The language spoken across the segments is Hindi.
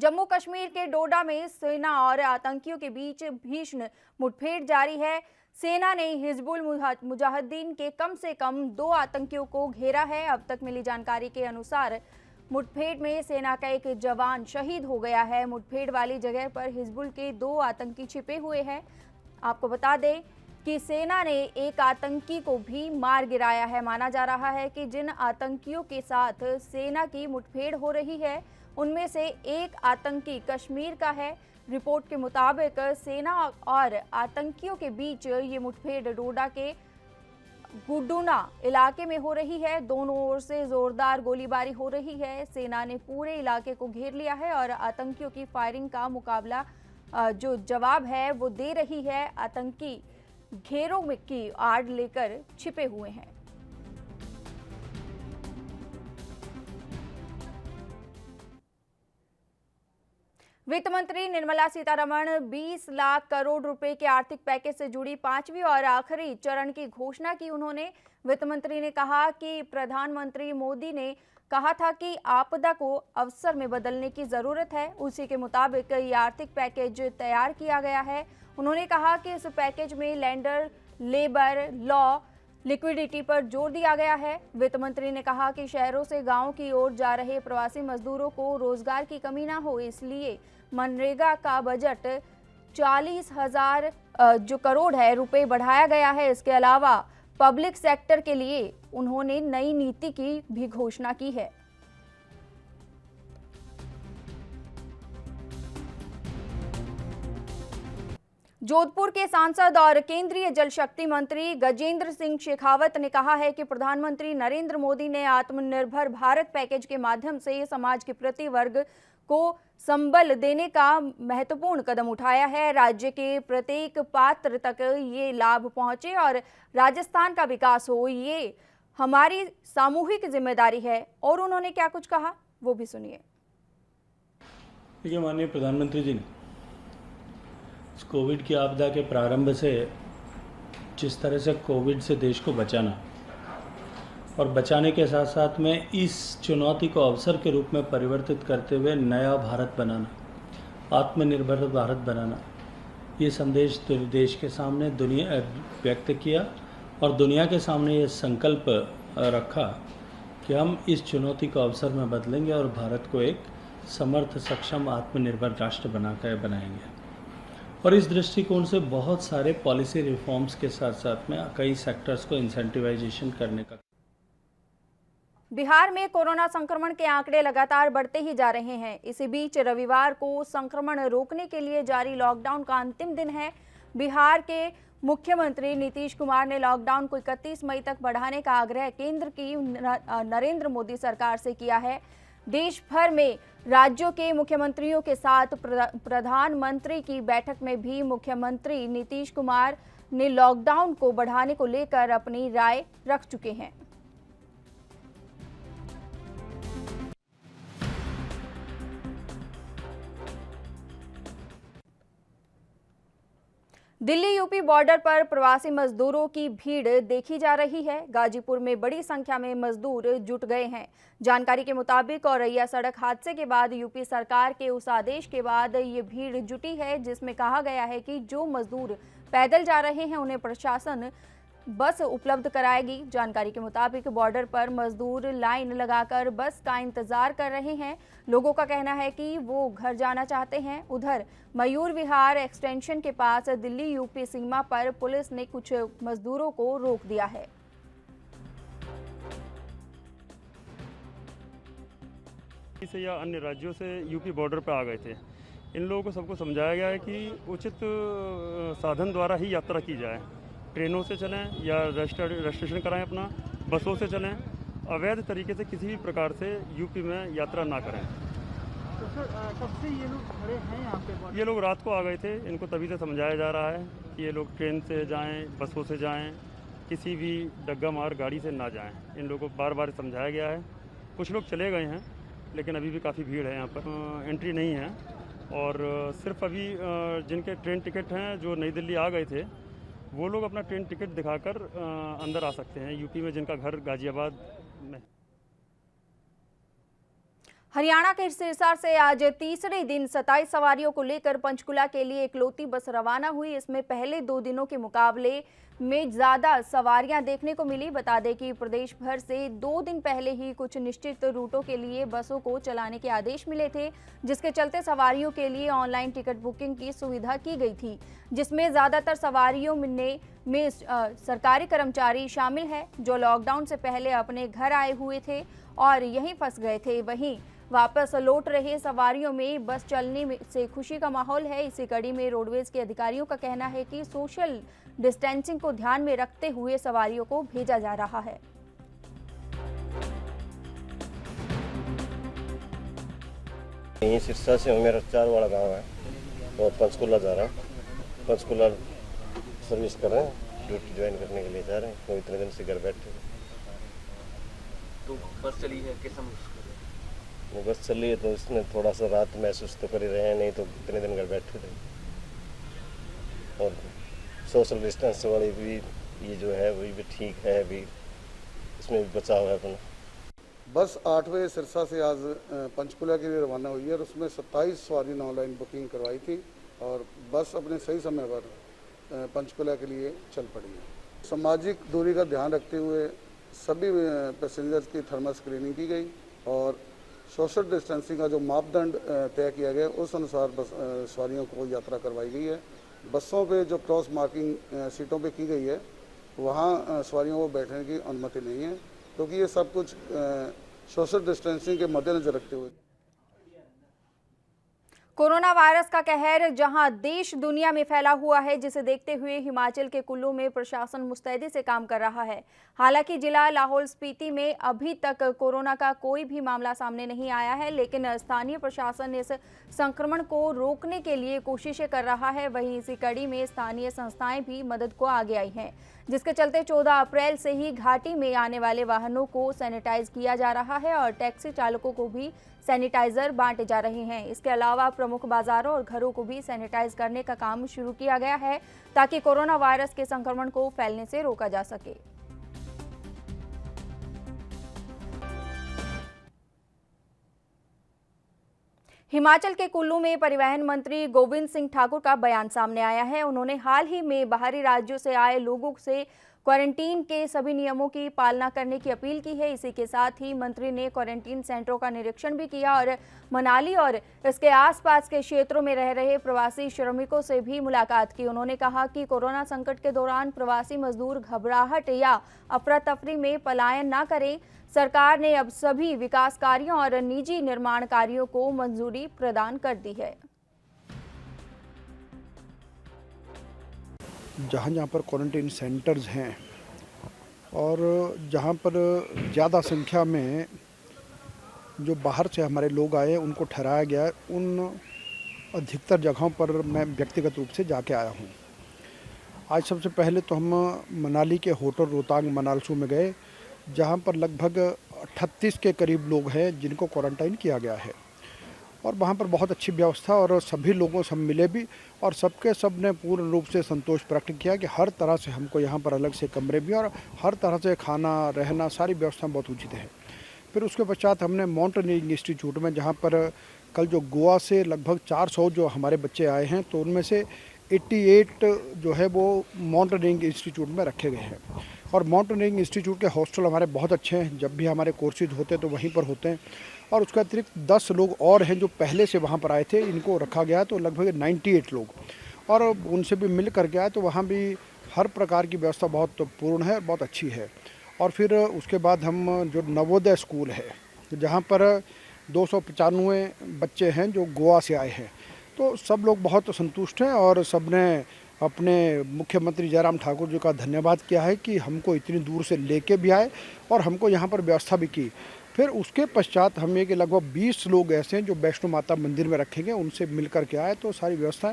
जम्मू कश्मीर के डोडा में सेना और आतंकियों के बीच भीषण मुठभेड़ जारी है। सेना ने हिजबुल मुजाहिदीन के कम से कम 2 आतंकियों को घेरा है। अब तक मिली जानकारी के अनुसार मुठभेड़ में सेना का एक जवान शहीद हो गया है। मुठभेड़ वाली जगह पर हिजबुल के 2 आतंकी छिपे हुए हैं। आपको बता दें कि सेना ने एक आतंकी को भी मार गिराया है। माना जा रहा है कि जिन आतंकियों के साथ सेना की मुठभेड़ हो रही है उनमें से एक आतंकी कश्मीर का है। रिपोर्ट के मुताबिक सेना और आतंकियों के बीच ये मुठभेड़ डोडा के गुडुना इलाके में हो रही है। दोनों ओर से जोरदार गोलीबारी हो रही है। सेना ने पूरे इलाके को घेर लिया है और आतंकियों की फायरिंग का मुकाबला जो जवाब है वो दे रही है। आतंकी घेरों में की आड़ लेकर छिपे हुए हैं। वित्त मंत्री निर्मला सीतारमण 20 लाख करोड़ रुपए के आर्थिक पैकेज से जुड़ी 5वीं और आखिरी चरण की घोषणा की। उन्होंने वित्त मंत्री ने कहा कि प्रधानमंत्री मोदी ने कहा था कि आपदा को अवसर में बदलने की जरूरत है। उसी के मुताबिक ये आर्थिक पैकेज तैयार किया गया है। उन्होंने कहा कि इस पैकेज में लैंडर, लेबर, लॉ, लिक्विडिटी पर जोर दिया गया है। वित्त मंत्री ने कहा कि शहरों से गांवों की ओर जा रहे प्रवासी मजदूरों को रोजगार की कमी ना हो, इसलिए मनरेगा का बजट 40,000 जो करोड़ है रुपए बढ़ाया गया है। इसके अलावा पब्लिक सेक्टर के लिए उन्होंने नई नीति की भी घोषणा की है। जोधपुर के सांसद और केंद्रीय जल शक्ति मंत्री गजेंद्र सिंह शेखावत ने कहा है कि प्रधानमंत्री नरेंद्र मोदी ने आत्मनिर्भर भारत पैकेज के माध्यम से समाज के प्रति वर्ग को संबल देने का महत्वपूर्ण कदम उठाया है। राज्य के प्रत्येक पात्र तक ये लाभ पहुंचे और राजस्थान का विकास हो, ये हमारी सामूहिक जिम्मेदारी है। और उन्होंने क्या कुछ कहा वो भी सुनिए। देखिए, माननीय प्रधानमंत्री जी ने कोविड की आपदा के प्रारंभ से जिस तरह से कोविड से देश को बचाना और बचाने के साथ साथ में इस चुनौती को अवसर के रूप में परिवर्तित करते हुए नया भारत बनाना, आत्मनिर्भर भारत बनाना, ये संदेश देश के सामने दुनिया व्यक्त किया और दुनिया के सामने ये संकल्प रखा कि हम इस चुनौती को अवसर में बदलेंगे और भारत को एक समर्थ, सक्षम, आत्मनिर्भर राष्ट्र बनाएंगे। और इस दृष्टिकोण से बहुत सारे पॉलिसी रिफॉर्म्स के साथ साथ में कई सेक्टर्स को इंसेंटिवाइजेशन करने का। बिहार में कोरोना संक्रमण के आंकड़े लगातार बढ़ते ही जा रहे हैं। इसी बीच रविवार को संक्रमण रोकने के लिए जारी लॉकडाउन का अंतिम दिन है। बिहार के मुख्यमंत्री नीतीश कुमार ने लॉकडाउन को 31 मई तक बढ़ाने का आग्रह केंद्र की नरेंद्र मोदी सरकार से किया है। देश भर में राज्यों के मुख्यमंत्रियों के साथ प्रधानमंत्री की बैठक में भी मुख्यमंत्री नीतीश कुमार ने लॉकडाउन को बढ़ाने को लेकर अपनी राय रख चुके हैं। दिल्ली यूपी बॉर्डर पर प्रवासी मजदूरों की भीड़ देखी जा रही है। गाजीपुर में बड़ी संख्या में मजदूर जुट गए हैं। जानकारी के मुताबिक औरैया सड़क हादसे के बाद यूपी सरकार के उस आदेश के बाद ये भीड़ जुटी है जिसमें कहा गया है कि जो मजदूर पैदल जा रहे हैं उन्हें प्रशासन बस उपलब्ध कराएगी। जानकारी के मुताबिक बॉर्डर पर मजदूर लाइन लगाकर बस का इंतजार कर रहे हैं। लोगों का कहना है कि वो घर जाना चाहते हैं। उधर मयूर विहार एक्सटेंशन के पास दिल्ली यूपी सीमा पर पुलिस ने कुछ मजदूरों को रोक दिया है। से या अन्य राज्यों से यूपी बॉर्डर पर आ गए थे। इन लोगों को सबको समझाया गया है कि उचित साधन द्वारा ही यात्रा की जाए। ट्रेनों से चलें या रजिस्ट्रेशन कराएं अपना, बसों से चलें। अवैध तरीके से किसी भी प्रकार से यूपी में यात्रा ना करें। तो सर कब से ये लोग खड़े हैं यहाँ पे? ये लोग रात को आ गए थे। इनको तभी से समझाया जा रहा है कि ये लोग ट्रेन से जाएं, बसों से जाएं, किसी भी डग्गा मार गाड़ी से ना जाएं। इन लोगों को बार बार समझाया गया है। कुछ लोग चले गए हैं लेकिन अभी भी काफ़ी भीड़ है यहाँ पर। एंट्री नहीं है और सिर्फ अभी जिनके ट्रेन टिकट हैं जो नई दिल्ली आ गए थे वो लोग अपना ट्रेन टिकट दिखाकर अंदर आ सकते हैं। यूपी में जिनका घर गाजियाबाद में। हरियाणा के सिरसा से आज तीसरे दिन 27 सवारियों को लेकर पंचकुला के लिए इकलौती बस रवाना हुई। इसमें पहले 2 दिनों के मुकाबले में ज्यादा सवारियां देखने को मिली। बता दें कि प्रदेश भर से 2 दिन पहले ही कुछ निश्चित रूटों के लिए बसों को चलाने के आदेश मिले थे, जिसके चलते सवारियों के लिए ऑनलाइन टिकट बुकिंग की सुविधा की गई थी, जिसमें ज्यादातर सवारियों में सरकारी कर्मचारी शामिल है जो लॉकडाउन से पहले अपने घर आए हुए थे और यहीं फंस गए थे। वहीं वापस लौट रहे सवारियों में बस चलने से खुशी का माहौल है। इसी कड़ी में रोडवेज के अधिकारियों का कहना है कि सोशल डिस्टेंसिंग को ध्यान में रखते हुए सवारियों को भेजा जा रहा है। यहीं सिरसा से हूँ, मेरा 4 वाला गांव है और पंचकुला जा रहा हूँ। पंचकुला सर्विस कर रहे हैं, ड्यूटी ज्वाइन करने के लिए जा रहे हैं। तो इतने दिन से घर बैठे। तो बस चली है, कैसा महसूस कर रहे हैं? वो बस चली है तो इसमें थोड़ा सा रात महसूस तो कर ही रहे हैं, नहीं तो इतने दिन घर बैठे थे। और सोशल डिस्टेंस वाली भी ये जो है वही भी ठीक है, अभी इसमें भी बचाव है अपना। बस 8 बजे सिरसा से आज पंचकुला के लिए रवाना हुई है और उसमें 27 सवारी ने ऑनलाइन बुकिंग करवाई थी और बस अपने सही समय पर पंचकुला के लिए चल पड़ी है। सामाजिक दूरी का ध्यान रखते हुए सभी पैसेंजर्स की थर्मल स्क्रीनिंग की गई और सोशल डिस्टेंसिंग का जो मापदंड तय किया गया उस अनुसार बस सवारियों को यात्रा करवाई गई है। बसों पे जो क्रॉस मार्किंग सीटों पे की गई है वहाँ सवारियों को बैठने की अनुमति नहीं है, क्योंकि ये सब कुछ सोशल डिस्टेंसिंग के मद्देनजर रखते हुए। कोरोना वायरस का कहर जहां देश दुनिया में फैला हुआ है, जिसे देखते हुए हिमाचल के कुल्लू में प्रशासन मुस्तैदी से काम कर रहा है। हालांकि जिला लाहौल स्पीति में अभी तक कोरोना का कोई भी मामला सामने नहीं आया है, लेकिन स्थानीय प्रशासन इस संक्रमण को रोकने के लिए कोशिशें कर रहा है। वहीं इसी कड़ी में स्थानीय संस्थाएं भी मदद को आगे आई हैं, जिसके चलते 14 अप्रैल से ही घाटी में आने वाले वाहनों को सैनिटाइज किया जा रहा है और टैक्सी चालकों को भी सैनिटाइजर बांटे जा रहे हैं। इसके अलावा प्रमुख बाजारों और घरों को भी सैनिटाइज करने का काम शुरू किया गया है ताकि कोरोना वायरस के संक्रमण को फैलने से रोका जा सके। हिमाचल के कुल्लू में परिवहन मंत्री गोविंद सिंह ठाकुर का बयान सामने आया है। उन्होंने हाल ही में बाहरी राज्यों से आए लोगों से क्वारंटीन के सभी नियमों की पालना करने की अपील की है। इसी के साथ ही मंत्री ने क्वारंटीन सेंटरों का निरीक्षण भी किया और मनाली और इसके आसपास के क्षेत्रों में रह रहे प्रवासी श्रमिकों से भी मुलाकात की। उन्होंने कहा कि कोरोना संकट के दौरान प्रवासी मजदूर घबराहट या अफरा तफरी में पलायन न करें। सरकार ने अब सभी विकास कार्यों और निजी निर्माण कार्यों को मंजूरी प्रदान कर दी है। जहाँ पर क्वारंटीन सेंटर्स हैं और जहाँ पर ज़्यादा संख्या में जो बाहर से हमारे लोग आए उनको ठहराया गया है, उन अधिकतर जगहों पर मैं व्यक्तिगत रूप से जाके आया हूँ। आज सबसे पहले तो हम मनाली के होटल रोहतांग मनालसू में गए, जहाँ पर लगभग 38 के करीब लोग हैं जिनको क्वारंटाइन किया गया है और वहाँ पर बहुत अच्छी व्यवस्था और सभी लोगों से हम मिले भी और सब ने पूर्ण रूप से संतोष प्रकट किया कि हर तरह से हमको यहाँ पर अलग से कमरे भी और हर तरह से खाना रहना सारी व्यवस्था बहुत उचित है। फिर उसके पश्चात हमने माउंटेनियरिंग इंस्टीट्यूट में, जहाँ पर कल जो गोवा से लगभग 400 जो हमारे बच्चे आए हैं तो उनमें से 88 जो है वो माउंटेनियरिंग इंस्टीट्यूट में रखे गए हैं और माउंटेनियरिंग इंस्टीट्यूट के हॉस्टल हमारे बहुत अच्छे हैं। जब भी हमारे कोर्सेज होते हैं तो वहीं पर होते हैं और उसके अतिरिक्त 10 लोग और हैं जो पहले से वहाँ पर आए थे, इनको रखा गया है तो लगभग 98 लोग और उनसे भी मिल कर गया है। तो वहाँ भी हर प्रकार की व्यवस्था बहुत पूर्ण है, बहुत अच्छी है। और फिर उसके बाद हम जो नवोदय स्कूल है जहाँ पर 295 बच्चे हैं जो गोवा से आए हैं, तो सब लोग बहुत संतुष्ट हैं और सब ने अपने मुख्यमंत्री जयराम ठाकुर जी का धन्यवाद किया है कि हमको इतनी दूर से लेके भी आए और हमको यहाँ पर व्यवस्था भी की। फिर उसके पश्चात हम ये कि लगभग 20 लोग ऐसे हैं जो वैष्णो माता मंदिर में रखेंगे, उनसे मिल कर के आए तो सारी व्यवस्था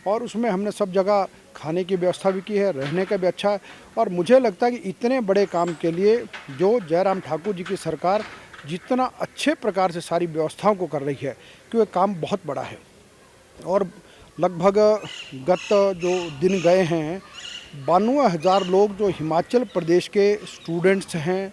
और उसमें हमने सब जगह खाने की व्यवस्था भी की है, रहने का भी अच्छा है। और मुझे लगता है कि इतने बड़े काम के लिए जो जयराम ठाकुर जी की सरकार जितना अच्छे प्रकार से सारी व्यवस्थाओं को कर रही है कि वह काम बहुत बड़ा है। और लगभग गत जो दिन गए हैं 92,000 लोग जो हिमाचल प्रदेश के स्टूडेंट्स हैं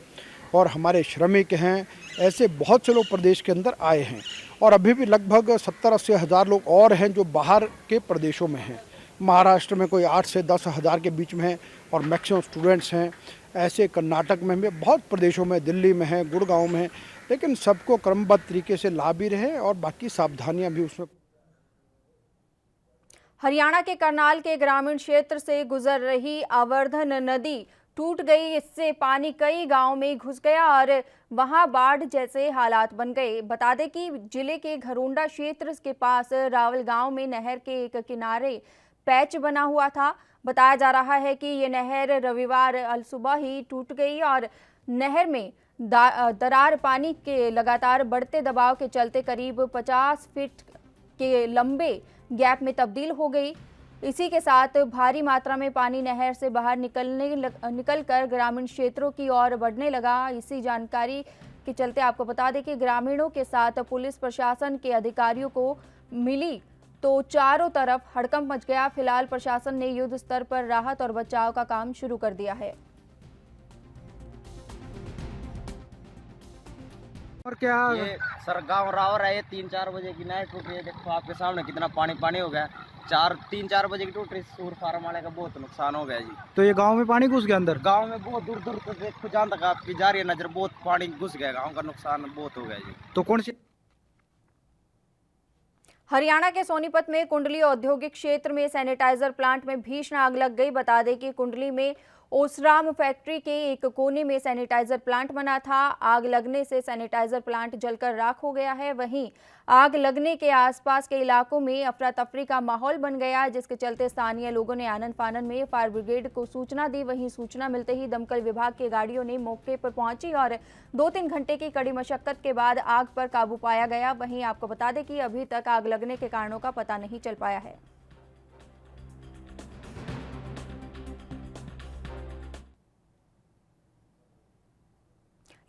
और हमारे श्रमिक हैं, ऐसे बहुत से लोग प्रदेश के अंदर आए हैं। और अभी भी लगभग 70-80 हज़ार लोग और हैं जो बाहर के प्रदेशों में हैं। महाराष्ट्र में कोई 8 से 10 हज़ार के बीच में है और मैक्सिमम स्टूडेंट्स हैं। ऐसे कर्नाटक में भी बहुत प्रदेशों में, दिल्ली में है, गुड़गांव में है, लेकिन सबको क्रमबद्ध तरीके से ला भी रहे और बाकी सावधानियां भी उसमें। हरियाणा के करनाल के ग्रामीण क्षेत्र से गुजर रही आवर्धन नदी टूट गई। इससे पानी कई गांवों में घुस गया और वहां बाढ़ जैसे हालात बन गए। बता दें कि जिले के घरोंडा क्षेत्र के पास रावल गांव में नहर के एक किनारे पैच बना हुआ था। बताया जा रहा है कि ये नहर रविवार अलसुबह ही टूट गई और नहर में दरार पानी के लगातार बढ़ते दबाव के चलते करीब 50 फीट के लंबे गैप में तब्दील हो गई। इसी के साथ भारी मात्रा में पानी नहर से बाहर निकलकर ग्रामीण क्षेत्रों की ओर बढ़ने लगा। इसी जानकारी के चलते आपको बता दें कि ग्रामीणों के साथ पुलिस प्रशासन के अधिकारियों को मिली तो चारों तरफ हड़कंप मच गया। फिलहाल प्रशासन ने युद्ध स्तर पर राहत और बचाव का काम शुरू कर दिया है। और क्या ये सर गाँव रावर है, ये 3-4 बजे की नाइट टूट रही है। देखो आपके सामने कितना पानी हो गया। 3-4 बजे की टूट रही। सूर फार्म वाले का बहुत नुकसान हो गया जी। तो ये गांव में पानी घुस गया अंदर? गांव में बहुत दूर दूर तक देखो, जहाँ तक आपकी जा रही है नजर, बहुत पानी घुस गया। गांव का नुकसान बहुत हो गया जी। तो कौन सी? हरियाणा के सोनीपत में कुंडली औद्योगिक क्षेत्र में सैनिटाइजर प्लांट में भीषण आग लग गई। बता दें कि कुंडली में ओसराम फैक्ट्री के एक कोने में सैनिटाइजर प्लांट बना था। आग लगने से सैनिटाइजर प्लांट जलकर राख हो गया है। वहीं आग लगने के आसपास के इलाकों में अफरा तफरी का माहौल बन गया, जिसके चलते स्थानीय लोगों ने आनन फानन में फायर ब्रिगेड को सूचना दी। वहीं सूचना मिलते ही दमकल विभाग की गाड़ियों ने मौके पर पहुंची और 2-3 घंटे की कड़ी मशक्कत के बाद आग पर काबू पाया गया। वहीं आपको बता दें कि अभी तक आग लगने के कारणों का पता नहीं चल पाया है।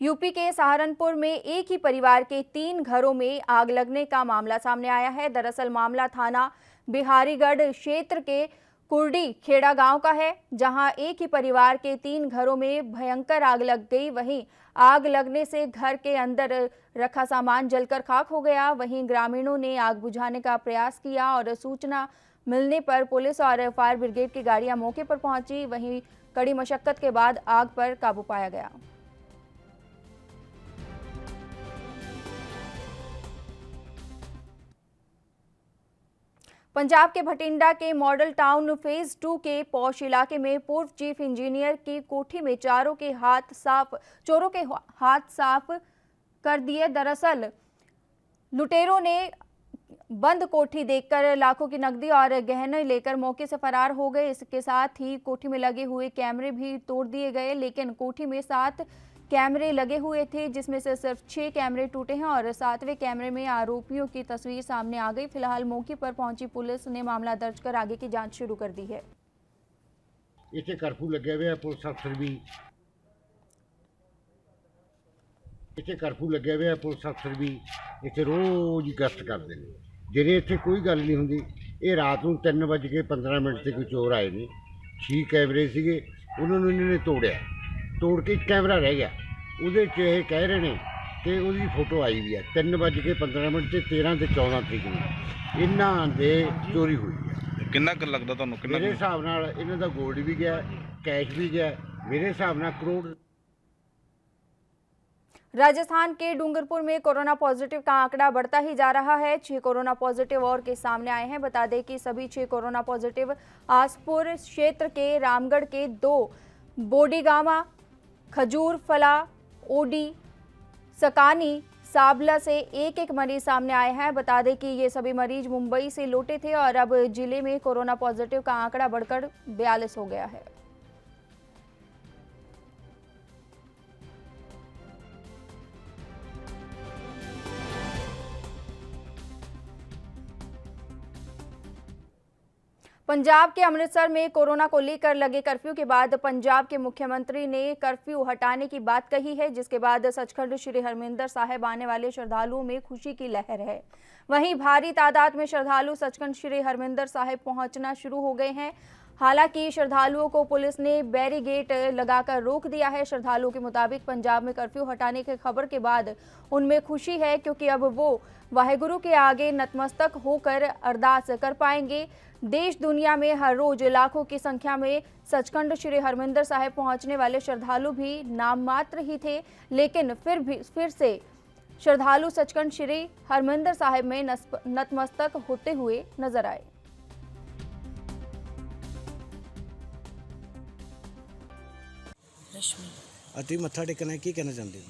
यूपी के सहारनपुर में एक ही परिवार के 3 घरों में आग लगने का मामला सामने आया है। दरअसल मामला थाना बिहारीगढ़ क्षेत्र के कुर्डी खेड़ा गांव का है, जहां एक ही परिवार के 3 घरों में भयंकर आग लग गई। वहीं आग लगने से घर के अंदर रखा सामान जलकर खाक हो गया। वहीं ग्रामीणों ने आग बुझाने का प्रयास किया और सूचना मिलने पर पुलिस और फायर ब्रिगेड की गाड़ियां मौके पर पहुंची। वहीं कड़ी मशक्कत के बाद आग पर काबू पाया गया। पंजाब के भटिंडा के मॉडल टाउन फेज 2 के पौश इलाके में पूर्व चीफ इंजीनियर की कोठी में चोरों के हाथ साफ कर दिए। दरअसल लुटेरों ने बंद कोठी देखकर लाखों की नकदी और गहने लेकर मौके से फरार हो गए। इसके साथ ही कोठी में लगे हुए कैमरे भी तोड़ दिए गए, लेकिन कोठी में 7 कैमरे लगे हुए थे, जिसमें से सिर्फ 6 कैमरे टूटे हैं और 7वें कैमरे में आरोपियों की तस्वीर सामने आ गई। फिलहाल मौके पर पहुंची पुलिस ने मामला दर्ज कर आगे की जांच शुरू कर दी है। इतने कर्फ्यू लगे हुए हैं, पुलिस अफसर भी इतने रोज ही गश्त करते हैं। दिने इतने कोई गल नहीं होंगी। ये रात को 3:15 से कोई चोर आए ने। 6 कैमरे सीगे, उन्होंने इन्होंने तोड़ के 1 कैमरा रह गया। ਉਹਦੇ 'ਚ ਇਹ ਕਹਿ ਰਹੇ ਨੇ ਕਿ ਉਹਦੀ ਫੋਟੋ ਆਈ ਵੀ ਹੈ 3:15 ਤੇ 13 ਤੇ 14 ਤਰੀਕ ਨੂੰ ਇਹਨਾਂ ਦੇ ਚੋਰੀ ਹੋਈ ਹੈ। ਕਿੰਨਾ ਕੁ ਲੱਗਦਾ ਤੁਹਾਨੂੰ? ਕਿੰਨਾ ਮੇਰੇ ਹਿਸਾਬ ਨਾਲ ਇਹਨਾਂ ਦਾ ਗੋਲਡ ਵੀ ਗਿਆ, कैश भी गया। मेरे हिसाब ਨਾਲ करोड़। राजस्थान के डूंगरपुर में कोरोना पॉजिटिव का आंकड़ा बढ़ता ही जा रहा है। 6 कोरोना पॉजिटिव और के सामने आए हैं। बता दें कि सभी 6 कोरोना पॉजिटिव आसपुर क्षेत्र के रामगढ़ के 2 बोडीगामा, खजूर फला, ओडी, सकानी, साबला से एक मरीज सामने आए हैं। बता दें कि ये सभी मरीज मुंबई से लौटे थे और अब जिले में कोरोना पॉजिटिव का आंकड़ा बढ़कर 42 हो गया है। पंजाब के अमृतसर में कोरोना को लेकर लगे कर्फ्यू के बाद पंजाब के मुख्यमंत्री ने कर्फ्यू हटाने की बात कही है, जिसके बाद सचखंड श्री हरमिंदर साहिब आने वाले श्रद्धालुओं में खुशी की लहर है। वहीं भारी तादाद में श्रद्धालु सचखंड श्री हरमिंदर साहिब पहुंचना शुरू हो गए हैं। हालांकि श्रद्धालुओं को पुलिस ने बैरिकेड लगाकर रोक दिया है। श्रद्धालुओं के मुताबिक पंजाब में कर्फ्यू हटाने की खबर के बाद उनमें खुशी है, क्योंकि अब वो वाहेगुरु के आगे नतमस्तक होकर अरदास कर पाएंगे। देश दुनिया में हर रोज लाखों की संख्या में सचखंड श्री हरमिंदर साहिब पहुंचने वाले श्रद्धालु भी नाम मात्र ही थे, लेकिन फिर से श्रद्धालु सचखंड श्री हरमिंदर साहिब में नतमस्तक होते हुए नजर आए। रश्मि अति मत्था टेकना की कहना चाहते हो?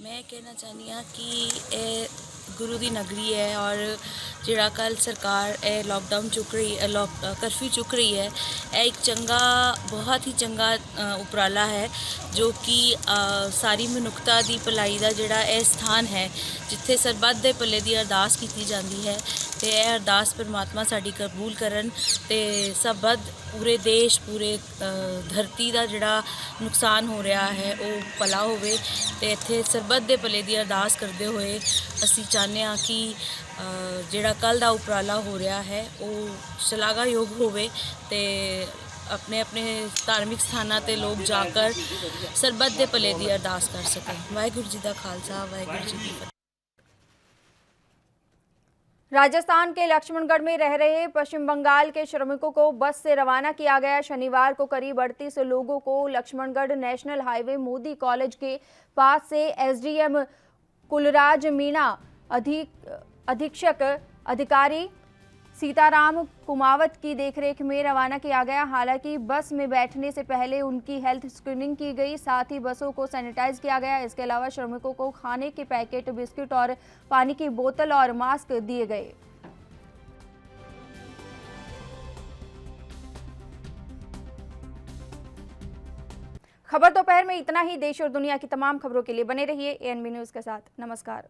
मैं कहना चाहनी हाँ कि ये गुरु की नगरी है और जिहड़ा कल सरकार ये लॉकडाउन चुक रही है, कर्फ्यू चुक रही है, यह एक चंगा बहुत ही चंगा उपराला है जो कि सारी मनुखता की भलाई का जिहड़ा यह स्थान है जिथे सरबत दे भले की अरदास की जाती है। तो यह अरदास परमात्मा साड़ी कबूल करन ते सबद पूरे देश पूरे धरती का जिहड़ा नुकसान हो रहा है वो भला होवे ते इत्थे सरबत दे भले की अरदास करते हुए असी चाहते हाँ कि जिहड़ा कल का उपराला हो रहा है वो शलाघायोग होवे ते अपने अपने धार्मिक स्थानों ते लोग जाकर सरबत दे भले की अरदास कर सकें। वाहिगुरू जी का खालसा वाहिगुरू जी की फतेह। राजस्थान के लक्ष्मणगढ़ में रह रहे पश्चिम बंगाल के श्रमिकों को बस से रवाना किया गया। शनिवार को करीब 38 लोगों को Laxmangarh national highway Modi college के पास से एसडीएम कुलराज मीणा, अधीक्षक अधिकारी सीताराम कुमावत की देखरेख में रवाना किया गया। हालांकि बस में बैठने से पहले उनकी हेल्थ स्क्रीनिंग की गई, साथ ही बसों को सैनिटाइज किया गया। इसके अलावा श्रमिकों को खाने के पैकेट, बिस्किट और पानी की बोतल और मास्क दिए गए। खबर दोपहर में इतना ही। देश और दुनिया की तमाम खबरों के लिए बने रहिए एएनबी न्यूज़ के साथ। नमस्कार।